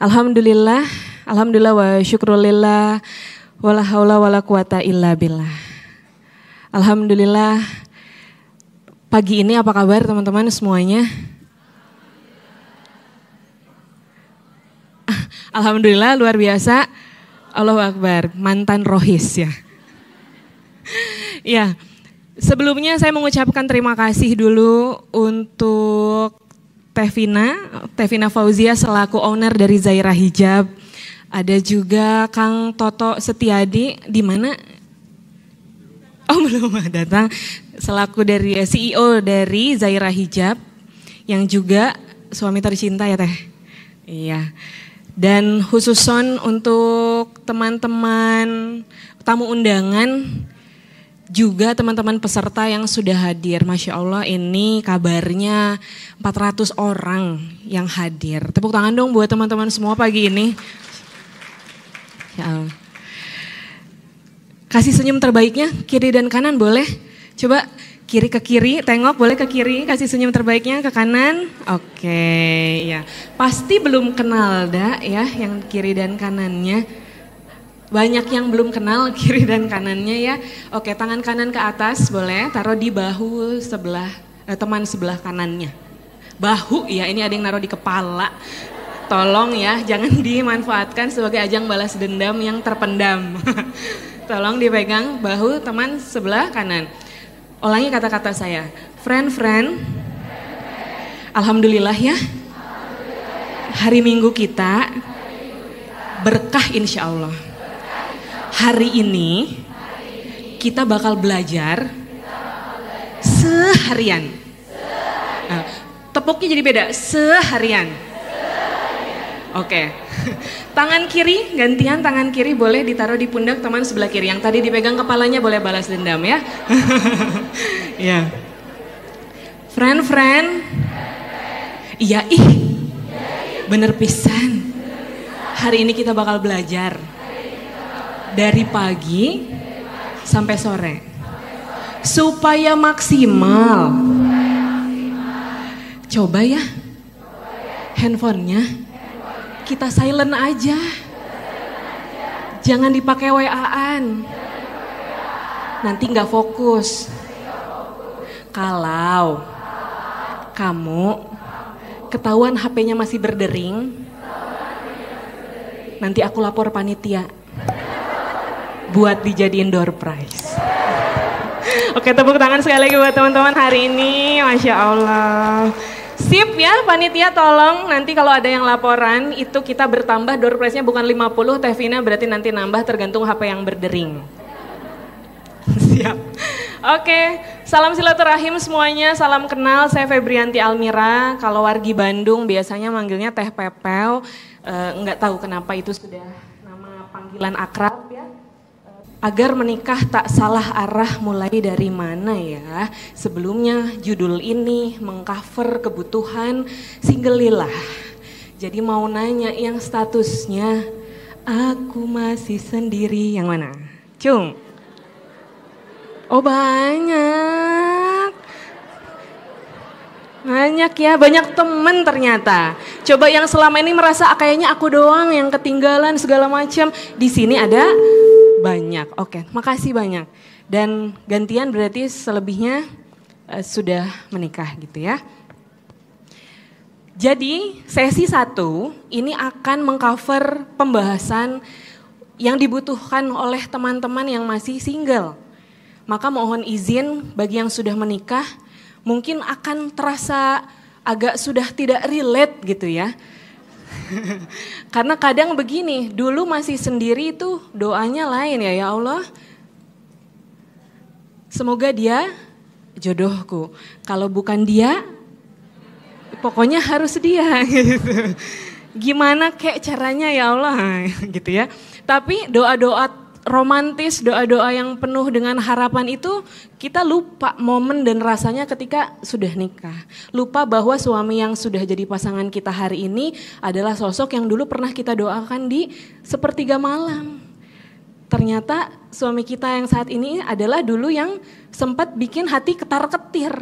Alhamdulillah, alhamdulillah wa syukrulillah, wala haula wala quwata illa billah. Alhamdulillah, pagi ini apa kabar teman-teman semuanya? Alhamdulillah luar biasa, Allahu Akbar, mantan rohis ya. Ya, sebelumnya saya mengucapkan terima kasih dulu untuk Teh Vina Fauzia selaku owner dari Zairah Hijab. Ada juga Kang Toto Setiadi, di mana? Oh belum datang, selaku dari CEO dari Zairah Hijab, yang juga suami tercinta ya Teh. Iya. Dan khususon untuk teman-teman tamu undangan, juga teman-teman peserta yang sudah hadir. Masya Allah, ini kabarnya 400 orang yang hadir. Tepuk tangan dong buat teman-teman semua pagi ini. Ya Allah. Kasih senyum terbaiknya, kiri dan kanan boleh. Coba kiri ke kiri, tengok boleh ke kiri, kasih senyum terbaiknya ke kanan. Oke, ya. Pasti belum kenal dah ya yang kiri dan kanannya. Banyak yang belum kenal kiri dan kanannya ya. Oke, tangan kanan ke atas boleh, taruh di bahu sebelah teman sebelah kanannya. Bahu ya, ini ada yang naruh di kepala. Tolong ya, jangan dimanfaatkan sebagai ajang balas dendam yang terpendam. Tolong dipegang bahu teman sebelah kanan. Ulangi kata-kata saya. Friend. Alhamdulillah ya. Hari Minggu kita berkah insya Allah. Hari ini kita bakal belajar seharian. Nah, tepuknya jadi beda, seharian. Oke. Tangan kiri, gantian tangan kiri boleh ditaruh di pundak teman sebelah kiri. Yang tadi dipegang kepalanya boleh balas dendam ya. Ya. Friend. Iya bener pisan. Hari ini kita bakal belajar dari pagi sampai sore supaya maksimal. Coba ya handphonenya kita silent aja, jangan dipakai WA-an, nanti nggak fokus. Kalau kamu ketahuan HP-nya masih berdering, nanti aku lapor panitia buat dijadiin door prize. Oke, tepuk tangan sekali lagi buat teman-teman hari ini. Masya Allah. Sip ya panitia, tolong nanti kalau ada yang laporan itu kita bertambah door prize-nya bukan 50 Teh Vina, berarti nanti nambah tergantung HP yang berdering. Siap. Oke, salam silaturahim semuanya, salam kenal, saya Febrianti Almira. Kalau wargi Bandung biasanya manggilnya Teh Pepel, nggak tahu kenapa itu sudah nama panggilan akrab ya. Agar menikah tak salah arah mulai dari mana ya. Sebelumnya judul ini mengcover kebutuhan single Lila. Jadi mau nanya yang statusnya aku masih sendiri yang mana? Cung. Oh banyak. Banyak ya, banyak temen ternyata. Coba yang selama ini merasa kayaknya aku doang yang ketinggalan segala macam. Di sini ada banyak. Oke, makasih banyak. Dan gantian berarti selebihnya sudah menikah gitu ya. Jadi sesi 1 ini akan mengcover pembahasan yang dibutuhkan oleh teman-teman yang masih single. Maka mohon izin bagi yang sudah menikah, mungkin akan terasa agak sudah tidak relate gitu ya. Karena kadang begini, dulu masih sendiri itu doanya lain ya Allah. Semoga dia jodohku. Kalau bukan dia, pokoknya harus dia gitu. Gimana kayak caranya ya Allah gitu ya. Tapi doa-doa romantis, doa-doa yang penuh dengan harapan itu kita lupa momen dan rasanya ketika sudah nikah. Lupa bahwa suami yang sudah jadi pasangan kita hari ini adalah sosok yang dulu pernah kita doakan di sepertiga malam. Ternyata suami kita yang saat ini adalah dulu yang sempat bikin hati ketar-ketir.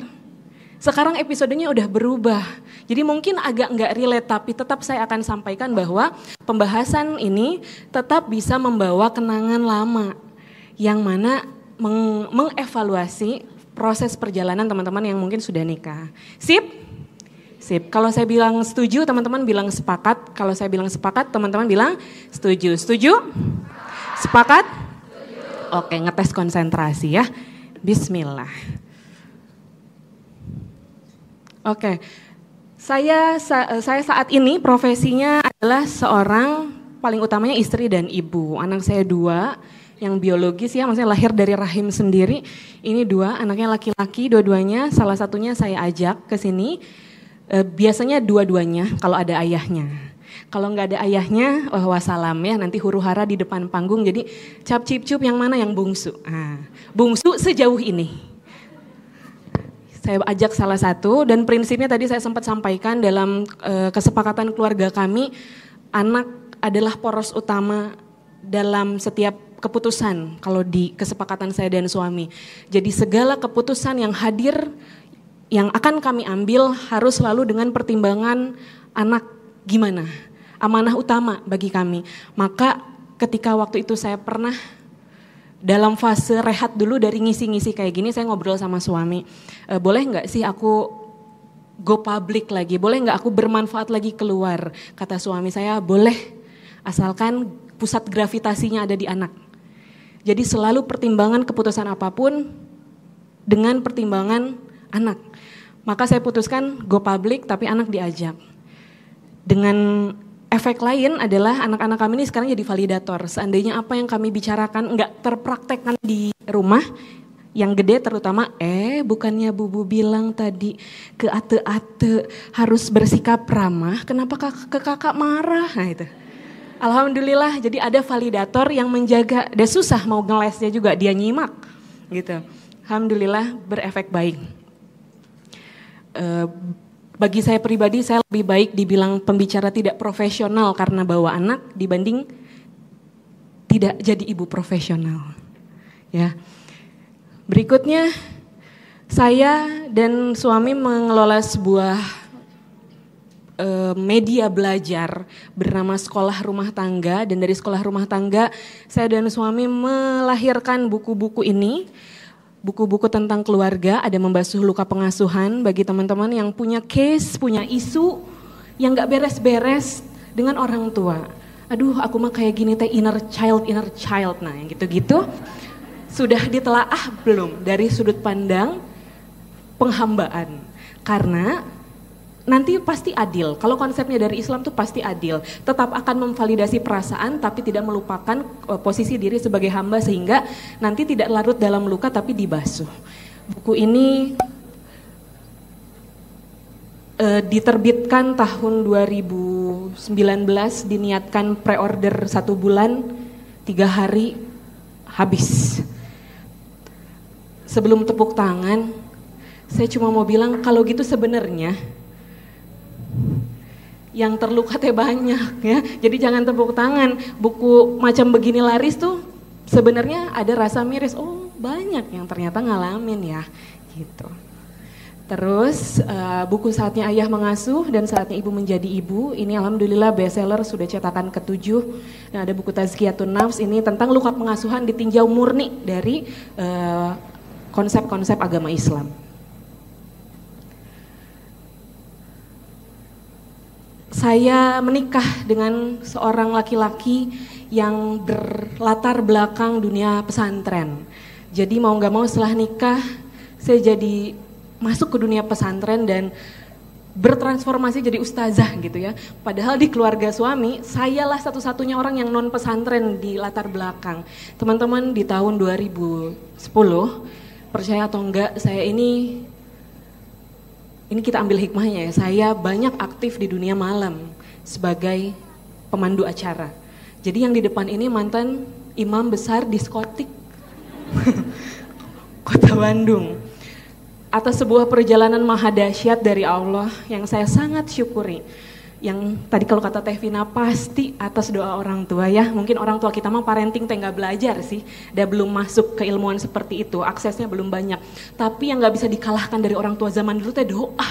Sekarang episodenya udah berubah. Jadi mungkin agak nggak relate, tapi tetap saya akan sampaikan bahwa pembahasan ini tetap bisa membawa kenangan lama. Yang mana mengevaluasi proses perjalanan teman-teman yang mungkin sudah nikah. Sip? Sip. Kalau saya bilang setuju, teman-teman bilang sepakat. Kalau saya bilang sepakat, teman-teman bilang setuju. Setuju? Sepakat? Setuju. Oke, ngetes konsentrasi ya. Bismillah. Oke. Saya saat ini profesinya adalah seorang paling utamanya istri dan ibu. Anak saya 2 yang biologis ya, maksudnya lahir dari rahim sendiri. Ini 2, anaknya laki-laki dua-duanya, salah satunya saya ajak ke sini. Biasanya dua-duanya kalau ada ayahnya. Kalau nggak ada ayahnya, wassalam ya, nanti huru hara di depan panggung. Jadi cap cip cup yang mana yang bungsu? Bungsu sejauh ini. Saya ajak salah satu dan prinsipnya tadi saya sempat sampaikan dalam kesepakatan keluarga kami, anak adalah poros utama dalam setiap keputusan kalau di kesepakatan saya dan suami. Jadi segala keputusan yang hadir, yang akan kami ambil harus selalu dengan pertimbangan anak gimana, amanah utama bagi kami. Maka ketika waktu itu saya pernah dalam fase rehat dulu dari ngisi-ngisi kayak gini, saya ngobrol sama suami, boleh nggak sih aku go public lagi, boleh nggak aku bermanfaat lagi keluar? Kata suami saya, boleh, asalkan pusat gravitasinya ada di anak. Jadi selalu pertimbangan keputusan apapun dengan pertimbangan anak. Maka saya putuskan go public tapi anak diajak. Dengan efek lain adalah anak-anak kami ini sekarang jadi validator. Seandainya apa yang kami bicarakan enggak terpraktekkan di rumah, yang gede terutama, bukannya Bubu bilang tadi ke ate-ate harus bersikap ramah, kenapa ke kakak marah? Nah itu. Alhamdulillah jadi ada validator yang menjaga, dia susah mau ngelesnya juga, dia nyimak gitu. Alhamdulillah berefek baik. Bagi saya pribadi, saya lebih baik dibilang pembicara tidak profesional karena bawa anak dibanding tidak jadi ibu profesional. Ya. Berikutnya, saya dan suami mengelola sebuah media belajar bernama Sekolah Rumah Tangga, dan dari Sekolah Rumah Tangga saya dan suami melahirkan buku-buku ini. Buku-buku tentang keluarga, ada membasuh luka pengasuhan bagi teman-teman yang punya case, punya isu yang gak beres-beres dengan orang tua. Aduh aku mah kayak gini teh inner child, nah yang gitu-gitu. Sudah ditelaah belum dari sudut pandang penghambaan? Karena nanti pasti adil, kalau konsepnya dari Islam tuh pasti adil. Tetap akan memvalidasi perasaan tapi tidak melupakan posisi diri sebagai hamba sehingga nanti tidak larut dalam luka tapi dibasuh. Buku ini diterbitkan tahun 2019, diniatkan pre-order 1 bulan, 3 hari habis. Sebelum tepuk tangan, saya cuma mau bilang kalau gitu sebenarnya yang terluka teh banyak ya. Jadi jangan tepuk tangan. Buku macam begini laris tuh sebenarnya ada rasa miris. Oh banyak yang ternyata ngalamin ya gitu. Terus buku Saatnya Ayah Mengasuh dan Saatnya Ibu Menjadi Ibu. Ini alhamdulillah bestseller, sudah cetakan ke-7. Dan ada buku Tazkiyatun Nafs, ini tentang luka pengasuhan ditinjau murni dari konsep-konsep agama Islam. Saya menikah dengan seorang laki-laki yang berlatar belakang dunia pesantren. Jadi mau gak mau setelah nikah saya jadi masuk ke dunia pesantren dan bertransformasi jadi ustazah gitu ya. Padahal di keluarga suami sayalah satu-satunya orang yang non pesantren di latar belakang. Teman-teman di tahun 2010 percaya atau enggak, saya ini kita ambil hikmahnya ya, saya banyak aktif di dunia malam sebagai pemandu acara. Jadi yang di depan ini mantan imam besar diskotik Kota Bandung. Atas sebuah perjalanan maha dahsyat dari Allah yang saya sangat syukuri. yang tadi kalau kata Teh Vina pasti atas doa orang tua ya. Mungkin orang tua kita mah parenting teh nggak belajar sih, udah belum masuk ke ilmuwan seperti itu, aksesnya belum banyak. Tapi yang nggak bisa dikalahkan dari orang tua zaman dulu teh doa.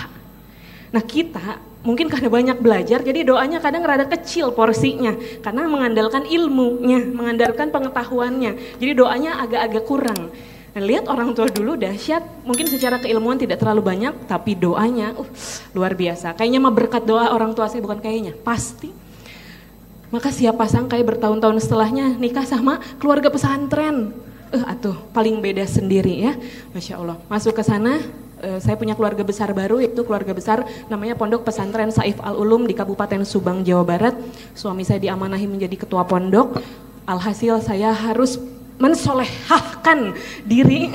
Nah kita mungkin karena banyak belajar, jadi doanya kadang rada kecil porsinya, karena mengandalkan ilmunya, mengandalkan pengetahuannya. Jadi doanya agak-agak kurang. Nah, lihat orang tua dulu dahsyat, mungkin secara keilmuan tidak terlalu banyak, tapi doanya luar biasa. Kayaknya mah berkat doa orang tua saya, bukan kayaknya, pasti. Maka siapa sangka bertahun-tahun setelahnya nikah sama keluarga pesantren. Atuh paling beda sendiri ya, Masya Allah. Masuk ke sana, saya punya keluarga besar baru, yaitu keluarga besar namanya Pondok Pesantren Saif Al-Ulum di Kabupaten Subang, Jawa Barat. Suami saya diamanahi menjadi ketua pondok. Alhasil saya harus mensolehahkan diri,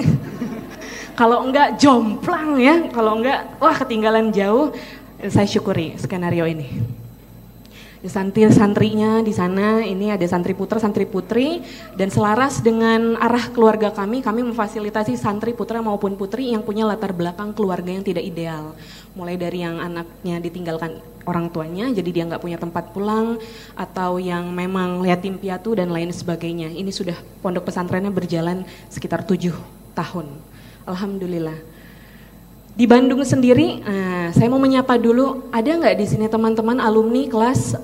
kalau enggak jomplang ya, kalau enggak wah ketinggalan jauh. Saya syukuri skenario ini. Santri-santrinya di sana ini ada santri putra, santri putri, dan selaras dengan arah keluarga kami memfasilitasi santri putra maupun putri yang punya latar belakang keluarga yang tidak ideal. Mulai dari yang anaknya ditinggalkan orang tuanya, jadi dia nggak punya tempat pulang, atau yang memang yatim piatu dan lain sebagainya. Ini sudah pondok pesantrennya berjalan sekitar 7 tahun. Alhamdulillah. Di Bandung sendiri, saya mau menyapa dulu, ada nggak di sini teman-teman alumni kelas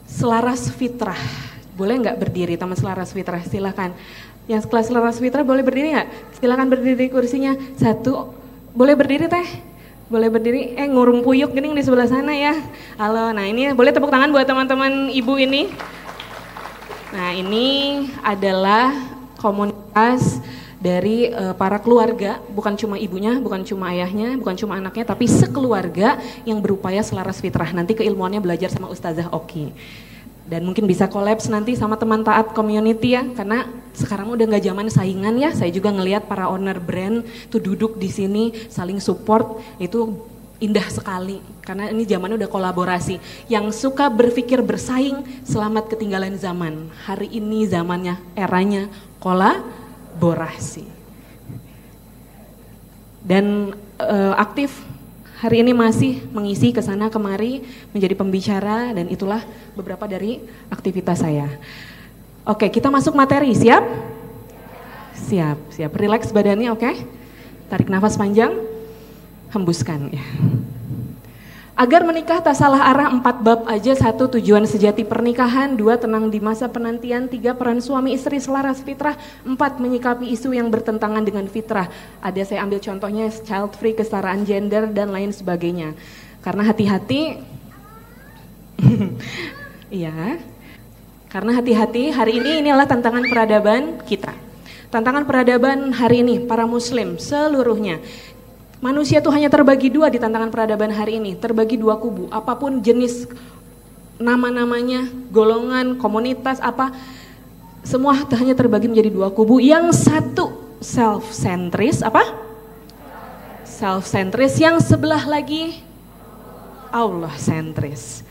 Selaras Fitrah? Boleh nggak berdiri teman Selaras Fitrah? Silakan. Yang kelas Selaras Fitrah boleh berdiri nggak? Silakan berdiri di kursinya. Satu, boleh berdiri teh? Boleh berdiri, ngurung puyuk gening di sebelah sana ya. Halo, nah ini boleh tepuk tangan buat teman-teman ibu ini. Nah ini adalah komunitas dari para keluarga, bukan cuma ibunya, bukan cuma ayahnya, bukan cuma anaknya, tapi sekeluarga yang berupaya selaras fitrah. Nanti keilmuannya belajar sama Ustazah Oki. Dan mungkin bisa kolaps nanti sama teman taat community ya, karena sekarang udah nggak zaman saingan ya. Saya juga ngelihat para owner brand tuh duduk di sini saling support, itu indah sekali. Karena ini zamannya udah kolaborasi. Yang suka berpikir bersaing, selamat ketinggalan zaman. Hari ini zamannya, eranya kolaborasi. Dan aktif hari ini masih mengisi kesana kemari menjadi pembicara, dan itulah beberapa dari aktivitas saya. Oke, kita masuk materi, siap? Siap. Relax badannya, oke? Tarik nafas panjang, hembuskan ya. Agar menikah tak salah arah, 4 bab aja. 1, tujuan sejati pernikahan. 2, tenang di masa penantian. 3, peran suami istri selaras fitrah. 4, menyikapi isu yang bertentangan dengan fitrah. Ada saya ambil contohnya child free, kesetaraan gender, dan lain sebagainya. Karena hati-hati, iya, karena hati-hati hari ini inilah tantangan peradaban kita. Tantangan peradaban hari ini, para muslim seluruhnya. Manusia itu hanya terbagi 2 di tantangan peradaban hari ini, terbagi 2 kubu, apapun jenis nama-namanya, golongan, komunitas, apa, semua hanya terbagi menjadi 2 kubu. Yang satu self-centris, apa? Self-centris, yang sebelah lagi Allah-centris.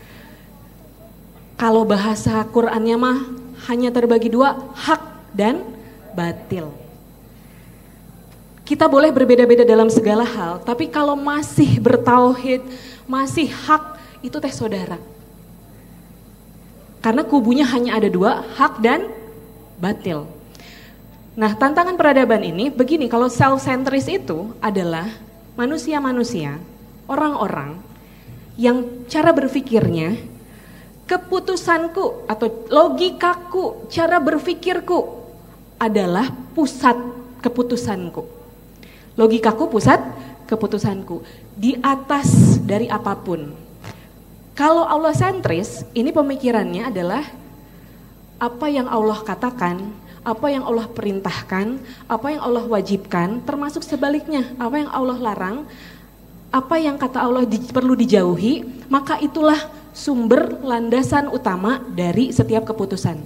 Kalau bahasa Qur'annya mah hanya terbagi 2, hak dan batil. Kita boleh berbeda-beda dalam segala hal, tapi kalau masih bertauhid, masih hak, itu teh saudara. Karena kubunya hanya ada 2, hak dan batil. Nah, tantangan peradaban ini begini, kalau self-centris itu adalah manusia-manusia, orang-orang yang cara berpikirnya, keputusanku atau logikaku, cara berpikirku adalah pusat keputusanku. Logikaku pusat keputusanku, di atas dari apapun. Kalau Allah sentris, ini pemikirannya adalah apa yang Allah katakan, apa yang Allah perintahkan, apa yang Allah wajibkan, termasuk sebaliknya, apa yang Allah larang, apa yang kata Allah perlu dijauhi, maka itulah sumber landasan utama dari setiap keputusan.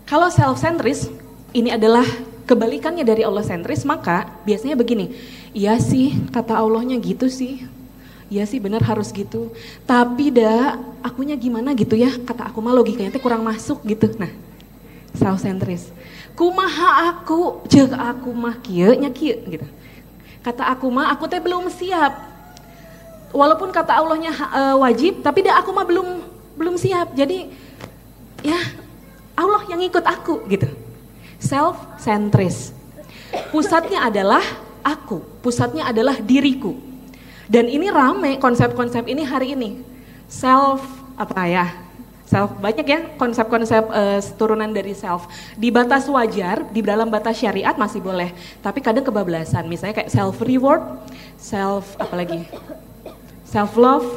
Kalau self-centris, ini adalah kebalikannya dari Allah sentris, maka biasanya begini, iya sih kata Allahnya gitu sih, iya sih benar harus gitu, tapi dah akunya gimana gitu ya, kata aku mah logikanya teh kurang masuk gitu. Nah, self-centris, kumaha aku, cek aku mah kieu nya kieu gitu. Kata aku mah aku teh belum siap. walaupun kata Allahnya wajib, tapi aku mah belum siap. Jadi ya Allah yang ikut aku gitu. Self-centris. Pusatnya adalah aku, pusatnya adalah diriku. Dan ini rame konsep-konsep ini hari ini. Self banyak ya konsep-konsep turunan dari self. Di batas wajar, di dalam batas syariat masih boleh. Tapi kadang kebablasan, misalnya kayak self reward, self love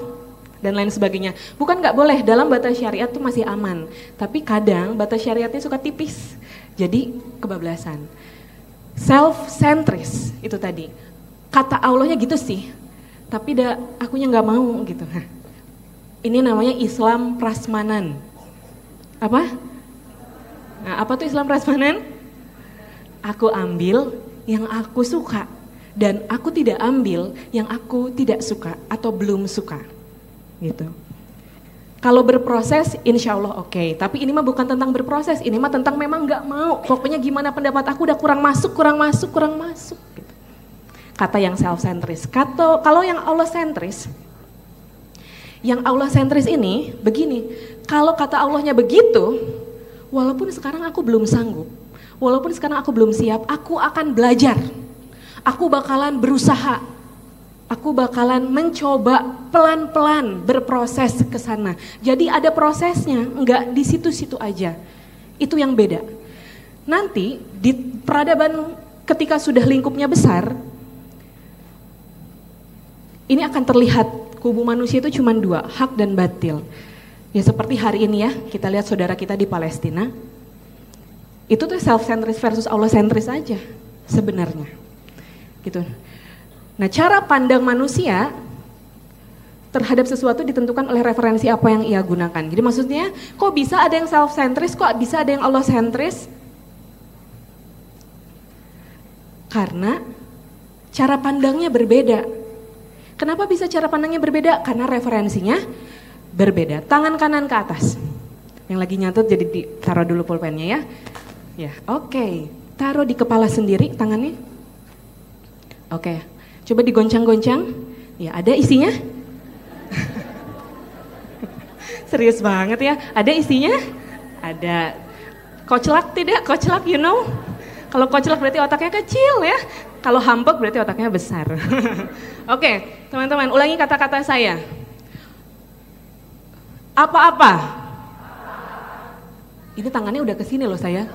dan lain sebagainya. Bukan nggak boleh, dalam batas syariat tuh masih aman. Tapi kadang batas syariatnya suka tipis. Jadi kebablasan. Self-centris itu tadi. Kata Allahnya gitu sih. Tapi akunya nggak mau gitu. Ini namanya Islam prasmanan. Apa? Nah, apa tuh Islam prasmanan? Aku ambil yang aku suka dan aku tidak ambil yang aku tidak suka atau belum suka. Gitu. Kalau berproses, insya Allah oke. Tapi ini mah bukan tentang berproses, ini mah tentang memang nggak mau. Pokoknya gimana pendapat aku udah kurang masuk. Gitu. Kata yang self-centris. Kalau yang Allah-centris, ini begini, kalau kata Allahnya begitu, walaupun sekarang aku belum sanggup, walaupun sekarang aku belum siap, aku akan belajar, aku bakalan berusaha, aku bakalan mencoba pelan-pelan berproses ke sana. Jadi ada prosesnya, enggak di situ-situ aja. Itu yang beda. Nanti di peradaban ketika sudah lingkupnya besar, ini akan terlihat kubu manusia itu cuma dua, hak dan batil. Ya seperti hari ini ya, kita lihat saudara kita di Palestina. Itu tuh self-centris versus Allah-centris aja sebenarnya. Gitu. Nah, cara pandang manusia terhadap sesuatu ditentukan oleh referensi apa yang ia gunakan. Jadi maksudnya, kok bisa ada yang self-centris, kok bisa ada yang Allah-centris? Karena cara pandangnya berbeda. Kenapa bisa cara pandangnya berbeda? Karena referensinya berbeda. Tangan kanan ke atas. Yang lagi nyatet jadi taruh dulu pulpennya ya. Ya, oke. Taruh di kepala sendiri tangannya. Oke. Coba digoncang-goncang. Ya, ada isinya? Serius banget ya. Ada isinya? Ada. Koclak tidak? Koclak you know? Kalau koclak berarti otaknya kecil ya. Kalau hampek berarti otaknya besar. Oke, teman-teman, ulangi kata-kata saya. Apa-apa? Ini tangannya udah kesini loh saya.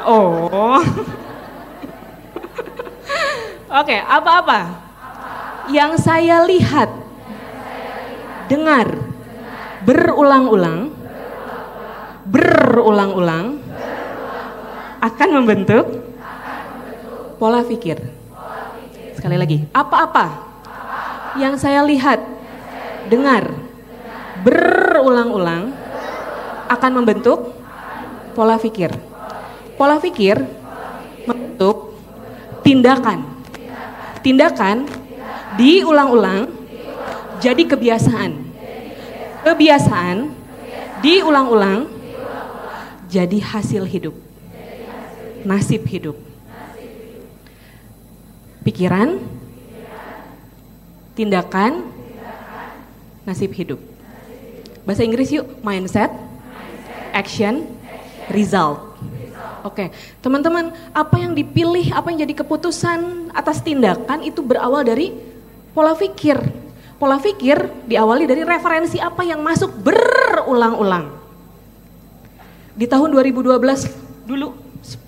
Oh. Oke, apa-apa? Yang saya lihat, dengar, berulang-ulang, akan membentuk pola pikir. Sekali lagi, apa-apa yang saya lihat, dengar, berulang-ulang akan membentuk pola pikir. Pola pikir membentuk tindakan. Tindakan diulang-ulang jadi kebiasaan. Kebiasaan diulang-ulang jadi hasil hidup. Nasib hidup. Pikiran, tindakan, nasib hidup. Bahasa Inggris yuk, mindset, action, result. Oke, teman-teman, apa yang dipilih, apa yang jadi keputusan atas tindakan itu berawal dari pola pikir. Pola pikir diawali dari referensi apa yang masuk berulang-ulang. Di tahun 2012 dulu,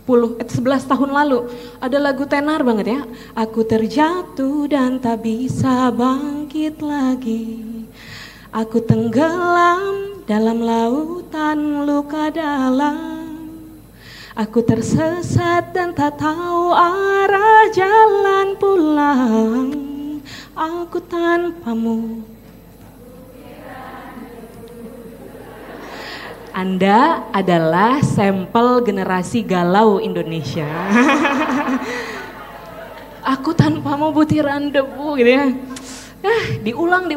11 tahun lalu ada lagu tenar banget ya. Aku terjatuh dan tak bisa bangkit lagi. Aku tenggelam dalam lautan luka dalam. Aku tersesat dan tak tahu arah jalan pulang. Aku tanpamu. Anda adalah sampel generasi galau Indonesia. Aku tanpamu butiran debu gitu ya. Diulang.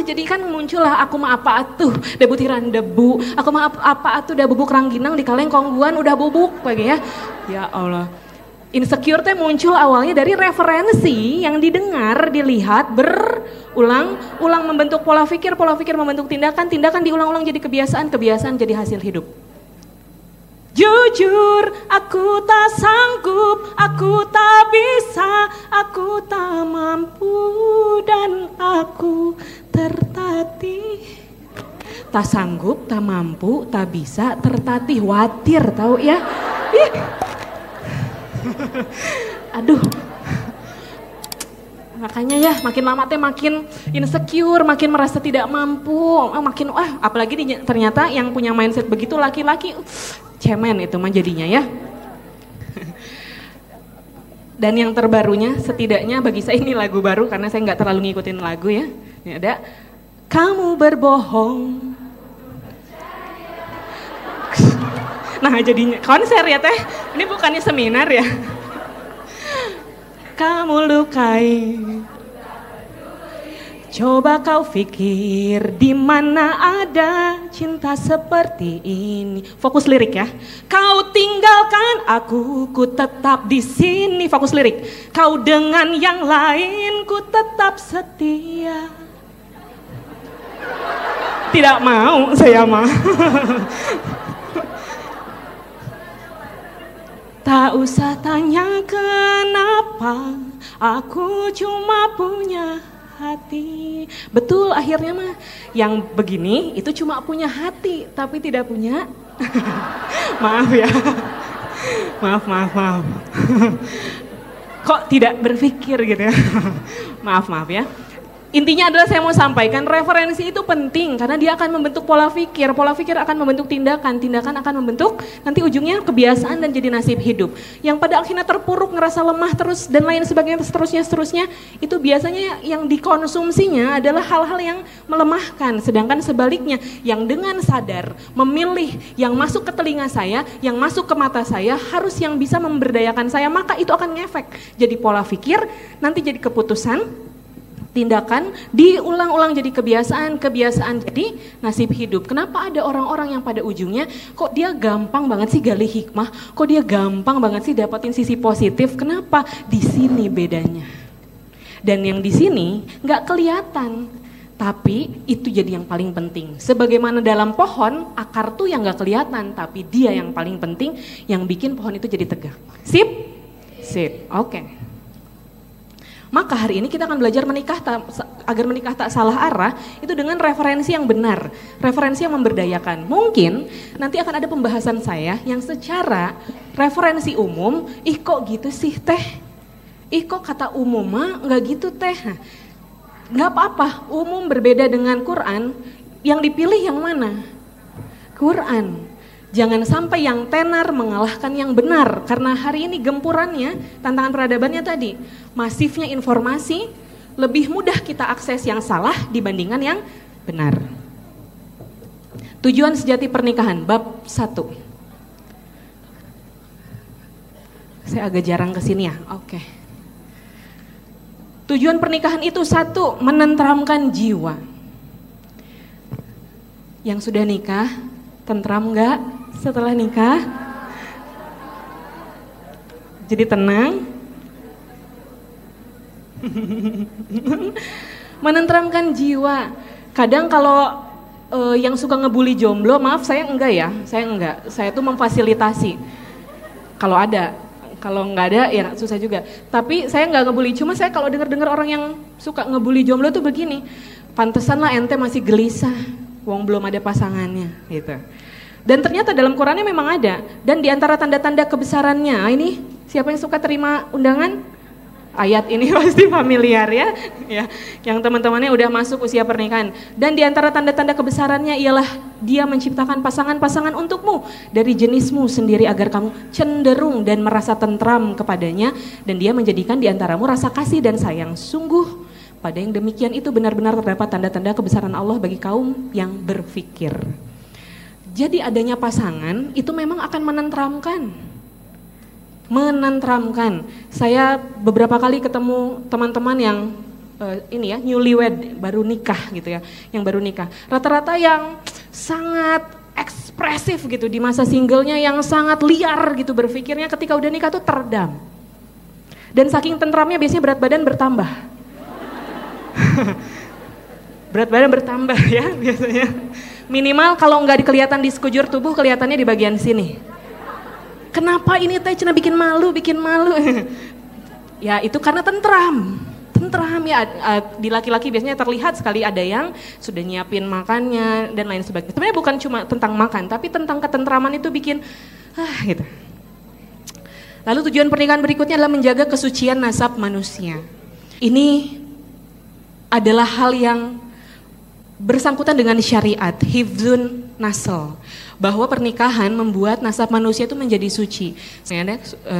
Jadi kan muncullah aku mah apa atuh, da butiran debu. Aku mah apa atuh da bubuk rangginang di kaleng kongguan udah bubuk lagi ya. Ya Allah. Insecure teh muncul awalnya dari referensi yang didengar, dilihat, berulang-ulang membentuk pola pikir membentuk tindakan, tindakan diulang-ulang jadi kebiasaan, kebiasaan jadi hasil hidup. Jujur, aku tak sanggup, aku tak bisa, aku tak mampu dan aku tertatih. Tak sanggup, tak mampu, tak bisa, tertatih, watir tahu ya. Aduh, makanya ya makin lama teh makin insecure, makin merasa tidak mampu, makin apalagi ternyata yang punya mindset begitu laki-laki, cemen itu mah jadinya ya. Dan yang terbarunya setidaknya bagi saya ini lagu baru karena saya nggak terlalu ngikutin lagu ya. Ini ada kamu berbohong. Nah jadinya konser ya teh, ini bukannya seminar ya. Kamu lukai, coba kau pikir di mana ada cinta seperti ini. Fokus lirik ya. Kau tinggalkan aku, ku tetap di sini. Fokus lirik. Kau dengan yang lain, ku tetap setia. Tidak mau, saya mah. Tak usah tanya kenapa, aku cuma punya hati. Betul akhirnya mah, yang begini itu cuma punya hati, tapi tidak punya. Maaf ya, maaf. Kok tidak berpikir gitu ya, maaf ya. Intinya adalah saya mau sampaikan referensi itu penting karena dia akan membentuk pola pikir akan membentuk tindakan akan membentuk nanti ujungnya kebiasaan dan jadi nasib hidup. Yang pada akhirnya terpuruk, ngerasa lemah terus dan lain sebagainya seterusnya itu biasanya yang dikonsumsinya adalah hal-hal yang melemahkan. Sedangkan sebaliknya yang dengan sadar memilih yang masuk ke telinga saya, yang masuk ke mata saya harus yang bisa memberdayakan saya, maka itu akan ngefek. Jadi pola pikir, nanti jadi keputusan, tindakan diulang-ulang jadi kebiasaan jadi nasib hidup. Kenapa ada orang-orang yang pada ujungnya kok dia gampang banget sih gali hikmah, kok dia gampang banget sih dapetin sisi positif? Kenapa? Di sini bedanya. Dan yang di sini nggak kelihatan, tapi itu jadi yang paling penting. Sebagaimana dalam pohon, akar tuh yang nggak kelihatan, tapi dia yang paling penting yang bikin pohon itu jadi tegak. Sip, oke. Maka hari ini kita akan belajar agar menikah tak salah arah itu dengan referensi yang benar, referensi yang memberdayakan. Mungkin nanti akan ada pembahasan saya yang secara referensi umum, kok gitu sih teh, kok kata umum mah nggak gitu teh. Nggak apa-apa, umum berbeda dengan Quran, yang dipilih yang mana? Quran. Jangan sampai yang tenar mengalahkan yang benar, karena hari ini gempurannya, tantangan peradabannya tadi, masifnya informasi, lebih mudah kita akses yang salah dibandingkan yang benar. Tujuan sejati pernikahan, bab 1. Saya agak jarang kesini ya, oke. Tujuan pernikahan itu 1, menenteramkan jiwa. Yang sudah nikah, tentram enggak? Setelah nikah jadi tenang. Menenteramkan jiwa. Kadang kalau yang suka ngebully jomblo, maaf saya enggak ya, saya tuh memfasilitasi kalau ada. Kalau nggak ada ya susah juga. Tapi saya nggak ngebully, cuma saya kalau dengar orang yang suka ngebully jomblo tuh begini, pantesan lah ente masih gelisah, wong belum ada pasangannya gitu. Dan ternyata dalam Qurannya memang ada. Dan di antara tanda-tanda kebesarannya, ini siapa yang suka terima undangan? Ayat ini pasti familiar ya. Yang teman-temannya udah masuk usia pernikahan. Dan di antara tanda-tanda kebesarannya ialah dia menciptakan pasangan-pasangan untukmu dari jenismu sendiri agar kamu cenderung dan merasa tentram kepadanya. Dan dia menjadikan di antaramu rasa kasih dan sayang. Sungguh pada yang demikian itu benar-benar terdapat tanda-tanda kebesaran Allah bagi kaum yang berfikir. Jadi adanya pasangan itu memang akan menenteramkan. Saya beberapa kali ketemu teman-teman yang newlywed, baru nikah gitu ya, yang baru nikah. Rata-rata yang sangat ekspresif gitu di masa singlenya, yang sangat liar gitu berpikirnya, ketika udah nikah tuh teredam. Dan saking tentramnya biasanya berat badan bertambah. Berat badan bertambah ya biasanya. Minimal kalau nggak kelihatan di sekujur tubuh, kelihatannya di bagian sini. Kenapa ini teh cina bikin malu. Ya itu karena tentram ya, di laki-laki biasanya terlihat sekali ada yang sudah nyiapin makannya dan lain sebagainya. Sebenarnya bukan cuma tentang makan, tapi tentang ketentraman itu bikin gitu. Lalu tujuan pernikahan berikutnya adalah menjaga kesucian nasab manusia. Ini adalah hal yang bersangkutan dengan syariat, hifdzun nasl, bahwa pernikahan membuat nasab manusia itu menjadi suci.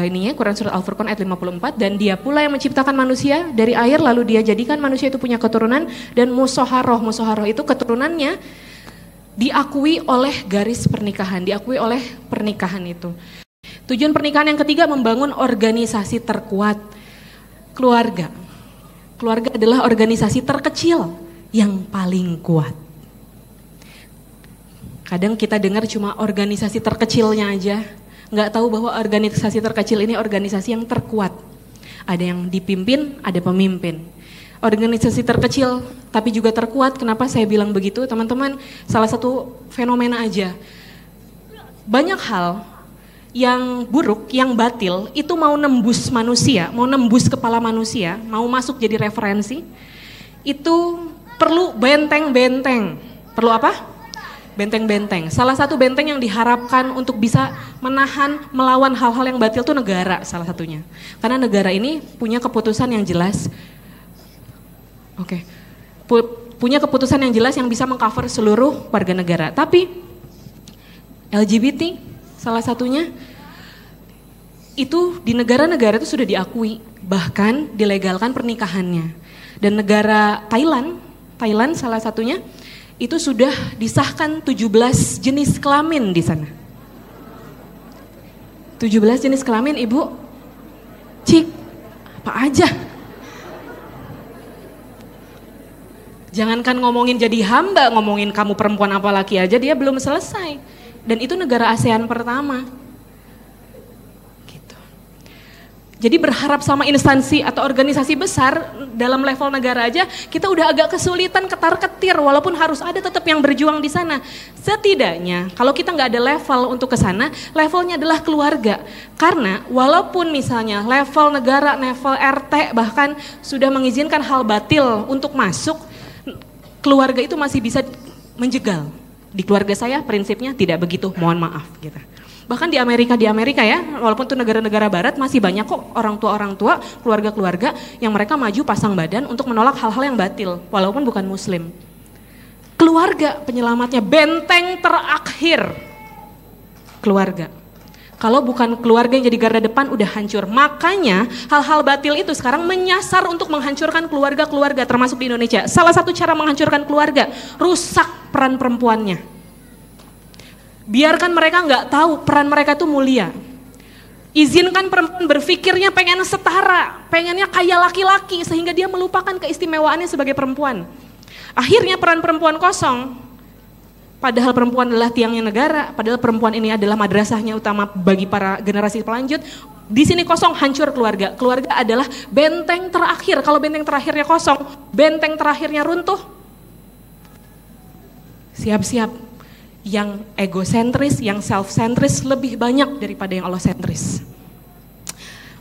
Ininya Quran surat Al-Furqan ayat 54, dan dia pula yang menciptakan manusia dari air, lalu dia jadikan manusia itu punya keturunan, dan musoharoh itu keturunannya diakui oleh garis pernikahan, diakui oleh pernikahan itu. Tujuan pernikahan yang ketiga, membangun organisasi terkuat, keluarga. Keluarga adalah organisasi terkecil yang paling kuat. Kadang kita dengar cuma organisasi terkecilnya aja, nggak tahu bahwa organisasi terkecil ini organisasi yang terkuat. Ada yang dipimpin, ada pemimpin. Organisasi terkecil tapi juga terkuat. Kenapa saya bilang begitu, teman-teman? Salah satu fenomena aja. Banyak hal yang buruk, yang batil itu mau nembus manusia, mau nembus kepala manusia, mau masuk jadi referensi, itu perlu benteng-benteng. Perlu apa? Benteng-benteng. Salah satu benteng yang diharapkan untuk bisa menahan, melawan hal-hal yang batil itu negara salah satunya. Karena negara ini punya keputusan yang jelas. Punya keputusan yang jelas yang bisa mengcover seluruh warga negara. Tapi LGBT salah satunya itu di negara-negara itu sudah diakui, bahkan dilegalkan pernikahannya. Dan negara Thailand salah satunya itu sudah disahkan 17 jenis kelamin di sana. 17 jenis kelamin, Ibu. Cik, apa aja? Jangankan ngomongin jadi hamba, ngomongin kamu perempuan apa laki aja dia belum selesai. Dan itu negara ASEAN pertama. Jadi berharap sama instansi atau organisasi besar dalam level negara aja kita udah agak kesulitan, ketar-ketir, walaupun harus ada tetap yang berjuang di sana. Setidaknya kalau kita nggak ada level untuk ke sana, levelnya adalah keluarga. Karena walaupun misalnya level negara, level RT bahkan sudah mengizinkan hal batil untuk masuk, keluarga itu masih bisa menjegal. Di keluarga saya prinsipnya tidak begitu, mohon maaf gitu. Bahkan di Amerika ya, walaupun itu negara-negara barat masih banyak kok orang tua, keluarga-keluarga yang mereka maju pasang badan untuk menolak hal-hal yang batil, walaupun bukan muslim. Keluarga penyelamatnya, benteng terakhir keluarga. Kalau bukan keluarga yang jadi garda depan udah hancur. Makanya hal-hal batil itu sekarang menyasar untuk menghancurkan keluarga-keluarga termasuk di Indonesia. Salah satu cara menghancurkan keluarga, rusak peran perempuannya. Biarkan mereka nggak tahu peran mereka itu mulia. Izinkan perempuan berpikirnya pengen setara, pengennya kayak laki-laki sehingga dia melupakan keistimewaannya sebagai perempuan. Akhirnya peran perempuan kosong. Padahal perempuan adalah tiangnya negara, padahal perempuan ini adalah madrasahnya utama bagi para generasi pelanjut. Di sini kosong, hancur keluarga. Keluarga adalah benteng terakhir. Kalau benteng terakhirnya kosong, benteng terakhirnya runtuh. Siap-siap. Yang egosentris, yang self-centris lebih banyak daripada yang Allah-sentris.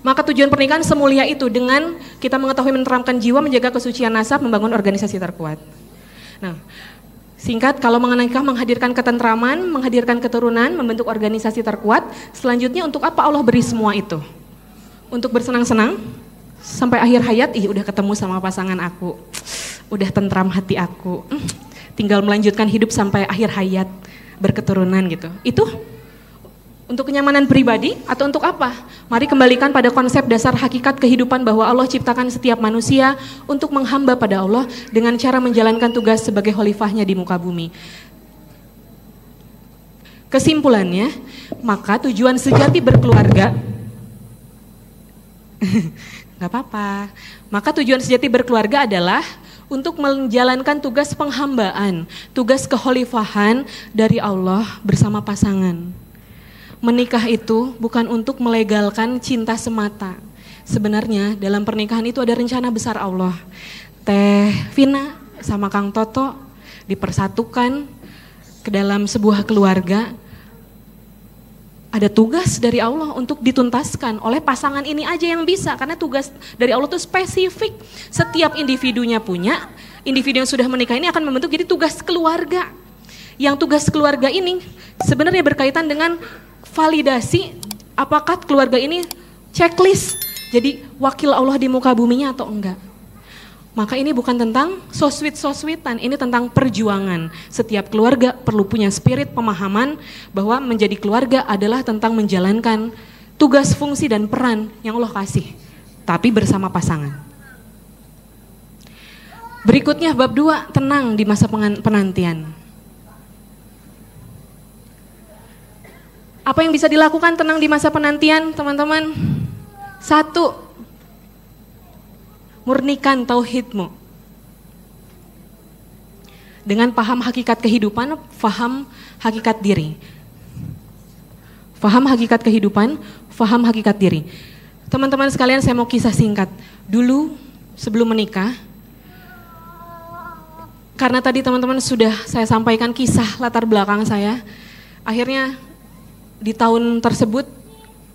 Maka tujuan pernikahan semulia itu dengan kita mengetahui menenteramkan jiwa, menjaga kesucian nasab, membangun organisasi terkuat. Nah, singkat, kalau menikah menghadirkan ketentraman, menghadirkan keturunan, membentuk organisasi terkuat. Selanjutnya untuk apa Allah beri semua itu? Untuk bersenang-senang sampai akhir hayat, udah ketemu sama pasangan aku, udah tentram hati aku, tinggal melanjutkan hidup sampai akhir hayat, berketurunan gitu. Itu untuk kenyamanan pribadi atau untuk apa? Mari kembalikan pada konsep dasar hakikat kehidupan bahwa Allah ciptakan setiap manusia untuk menghamba pada Allah dengan cara menjalankan tugas sebagai khalifahnya di muka bumi. Kesimpulannya, maka tujuan sejati berkeluarga nggak apa-apa. Maka tujuan sejati berkeluarga adalah untuk menjalankan tugas penghambaan, tugas kekhalifahan dari Allah bersama pasangan. Menikah itu bukan untuk melegalkan cinta semata. sebenarnya dalam pernikahan itu ada rencana besar Allah. Teh Vina sama Kang Toto dipersatukan ke dalam sebuah keluarga. Ada tugas dari Allah untuk dituntaskan oleh pasangan ini aja yang bisa, karena tugas dari Allah itu spesifik. Setiap individunya punya, individu yang sudah menikah ini akan membentuk jadi tugas keluarga. Yang tugas keluarga ini sebenarnya berkaitan dengan validasi apakah keluarga ini checklist jadi wakil Allah di muka buminya atau enggak. Maka ini bukan tentang so sweet-an, ini tentang perjuangan. Setiap keluarga perlu punya spirit pemahaman bahwa menjadi keluarga adalah tentang menjalankan tugas, fungsi, dan peran yang Allah kasih. Tapi bersama pasangan. Berikutnya bab 2, tenang di masa penantian. Apa yang bisa dilakukan tenang di masa penantian, teman-teman? 1, murnikan tauhidmu. Dengan paham hakikat kehidupan, paham hakikat diri. Paham hakikat kehidupan, paham hakikat diri. Teman-teman sekalian, saya mau kisah singkat. Dulu sebelum menikah, karena tadi teman-teman sudah saya sampaikan kisah latar belakang saya, akhirnya di tahun tersebut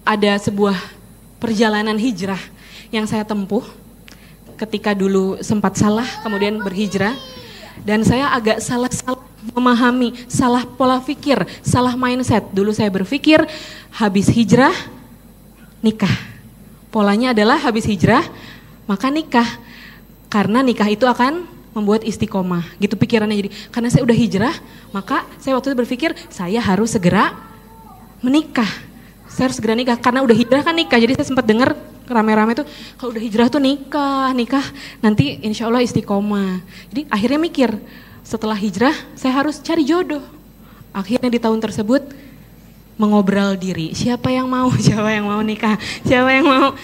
ada sebuah perjalanan hijrah yang saya tempuh. Ketika dulu sempat salah, kemudian berhijrah, dan saya agak salah memahami, salah pola pikir, salah mindset. Dulu saya berpikir habis hijrah nikah, polanya adalah habis hijrah maka nikah, karena nikah itu akan membuat istiqomah, gitu pikirannya. Jadi karena saya udah hijrah, maka saya waktu itu berpikir saya harus segera menikah, saya harus segera nikah, karena udah hijrah kan nikah. Jadi saya sempat dengar rame-rame tuh kalau udah hijrah tuh nikah nanti insya Allah istiqomah. Jadi akhirnya mikir setelah hijrah saya harus cari jodoh. Akhirnya di tahun tersebut mengobrol diri, siapa yang mau nikah, siapa yang mau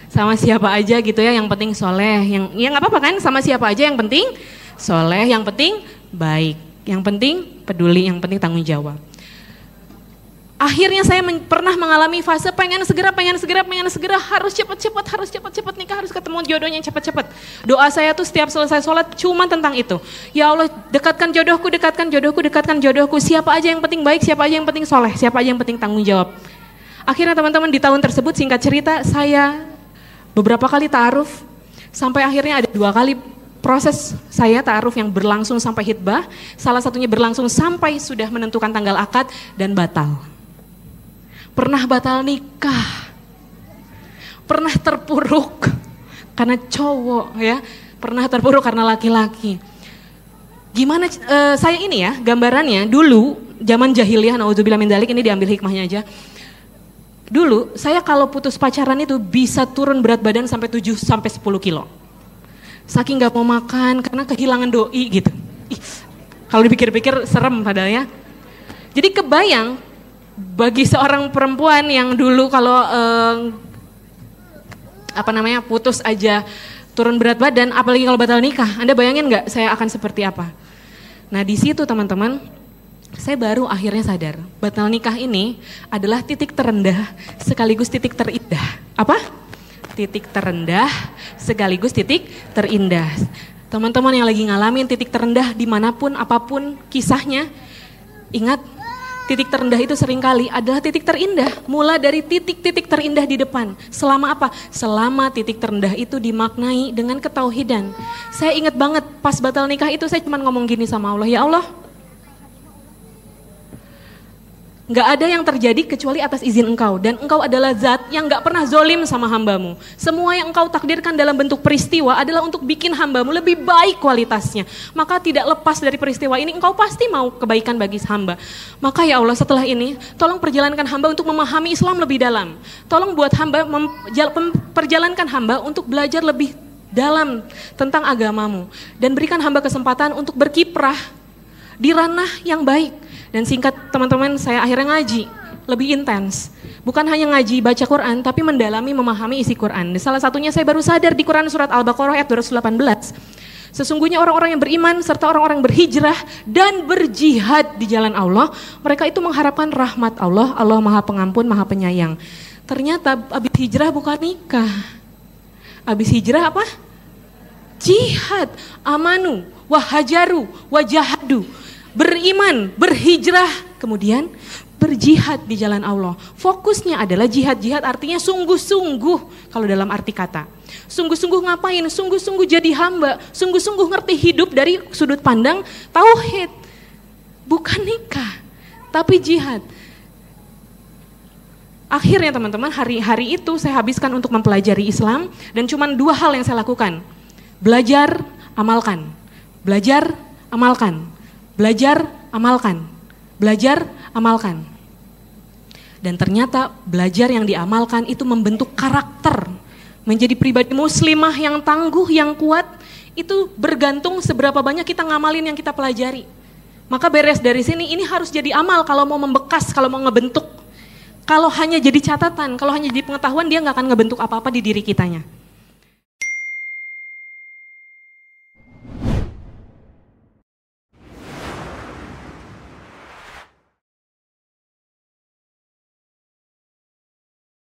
sama siapa aja gitu ya, yang penting soleh, yang ya nggak apa-apa kan, sama siapa aja yang penting soleh, yang penting baik, yang penting peduli, yang penting tanggung jawab. Akhirnya saya pernah mengalami fase pengen segera, harus cepat nikah, harus ketemu jodohnya cepat. Doa saya tuh setiap selesai sholat cuma tentang itu. Ya Allah, dekatkan jodohku, siapa aja yang penting baik, siapa aja yang penting soleh, siapa aja yang penting tanggung jawab. Akhirnya teman-teman di tahun tersebut, singkat cerita, saya beberapa kali ta'aruf, sampai akhirnya ada 2 kali proses saya ta'aruf yang berlangsung sampai hitbah, salah satunya berlangsung sampai sudah menentukan tanggal akad dan batal. Pernah batal nikah, pernah terpuruk karena cowok ya, pernah terpuruk karena laki-laki. Gimana saya ini ya, gambarannya dulu zaman jahiliyah, naudzubillah min dzalik, ini diambil hikmahnya aja. Dulu saya kalau putus pacaran itu bisa turun berat badan sampai 7 sampai 10 kilo. Saking gak mau makan karena kehilangan doi gitu. Kalau dipikir-pikir serem padahal ya. Jadi kebayang bagi seorang perempuan yang dulu kalau putus aja turun berat badan, apalagi kalau batal nikah, Anda bayangin nggak saya akan seperti apa? Nah di situ teman-teman, saya baru akhirnya sadar, batal nikah ini adalah titik terendah sekaligus titik terindah. Apa? Titik terendah sekaligus titik terindah. Teman-teman yang lagi ngalamin titik terendah dimanapun, apapun kisahnya, ingat, titik terendah itu seringkali adalah titik terindah. Mula dari titik-titik terindah di depan. Selama apa? Selama titik terendah itu dimaknai dengan ketauhidan. Saya ingat banget pas batal nikah itu saya cuma ngomong gini sama Allah, ya Allah, gak ada yang terjadi kecuali atas izin Engkau, dan Engkau adalah zat yang gak pernah zolim sama hambamu. Semua yang Engkau takdirkan dalam bentuk peristiwa adalah untuk bikin hambamu lebih baik kualitasnya. Maka tidak lepas dari peristiwa ini, Engkau pasti mau kebaikan bagi hamba. Maka ya Allah, setelah ini tolong perjalankan hamba untuk memahami Islam lebih dalam. Tolong buat hamba perjalankan hamba untuk belajar lebih dalam tentang agamamu, dan berikan hamba kesempatan untuk berkiprah di ranah yang baik. Dan singkat teman-teman, saya akhirnya ngaji lebih intens. Bukan hanya ngaji baca Quran, tapi mendalami memahami isi Quran. Salah satunya saya baru sadar di Quran surat Al-Baqarah ayat 218. Sesungguhnya orang-orang yang beriman serta orang-orang yang berhijrah dan berjihad di jalan Allah, mereka itu mengharapkan rahmat Allah. Allah Maha Pengampun, Maha Penyayang. Ternyata habis hijrah bukan nikah. Habis hijrah apa? Jihad. Amanu, wahajaru, wajahadu. Beriman, berhijrah, kemudian berjihad di jalan Allah. Fokusnya adalah jihad-jihad, artinya sungguh-sungguh kalau dalam arti kata. Sungguh-sungguh ngapain? Sungguh-sungguh jadi hamba, sungguh-sungguh ngerti hidup dari sudut pandang tauhid. Bukan nikah, tapi jihad. Akhirnya teman-teman, hari-hari itu saya habiskan untuk mempelajari Islam dan cuma 2 hal yang saya lakukan. Belajar, amalkan. Belajar, amalkan. Belajar, amalkan. Belajar, amalkan. Dan ternyata belajar yang diamalkan itu membentuk karakter. Menjadi pribadi muslimah yang tangguh, yang kuat, itu bergantung seberapa banyak kita ngamalin yang kita pelajari. Maka beres dari sini, ini harus jadi amal kalau mau membekas, kalau mau ngebentuk. Kalau hanya jadi catatan, kalau hanya jadi pengetahuan, dia nggak akan ngebentuk apa-apa di diri kitanya.